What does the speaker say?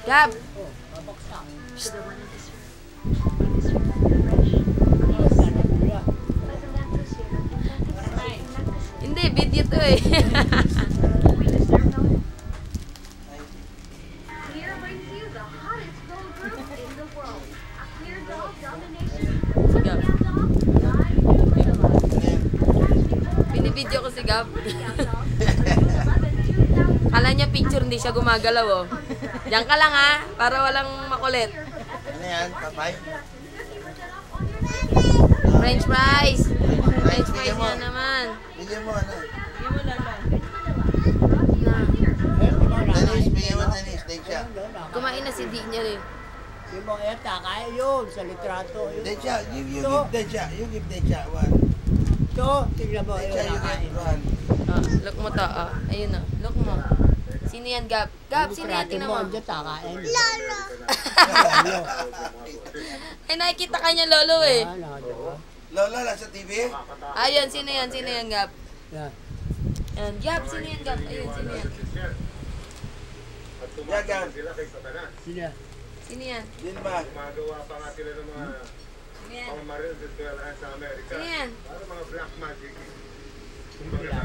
Gab! Hindi, video to eh. Binibidyo ko si Gab. Kala niya picture, hindi siya gumagalaw oh. Diyan ka lang ha, para walang makulit. Ano yan, papay? French fries! French fries yan naman. Bigyan mo ano? Bigyan mo lala. Dennis, bigyan mo Dennis, take siya. Kumain na si Di niya rin. Yung mga eta, kaya yun, sa litrato. Take siya, you give Decha, you give Decha one. Ito, tignan mo, Decha, you nakain. give one. Look mo to, ayun na. Look mo. Sino yan, Gab? Gab, sino yan? Tingnan mo. Andyan, takain. Ay, nakikita ka niya, Lolo eh. Lola, nasa TV? Ayun, sino yan? Sino yan, Gab? Yan. Yan, Gab, sino yan, Gab? Ayun, sino yan? Yagan. Sila. Sino yan? Din ba? Magawa pa nga sila ng mga Sino yan? pang-maril dito sa Amerika. Sino yan? Para mga black magic. Sila.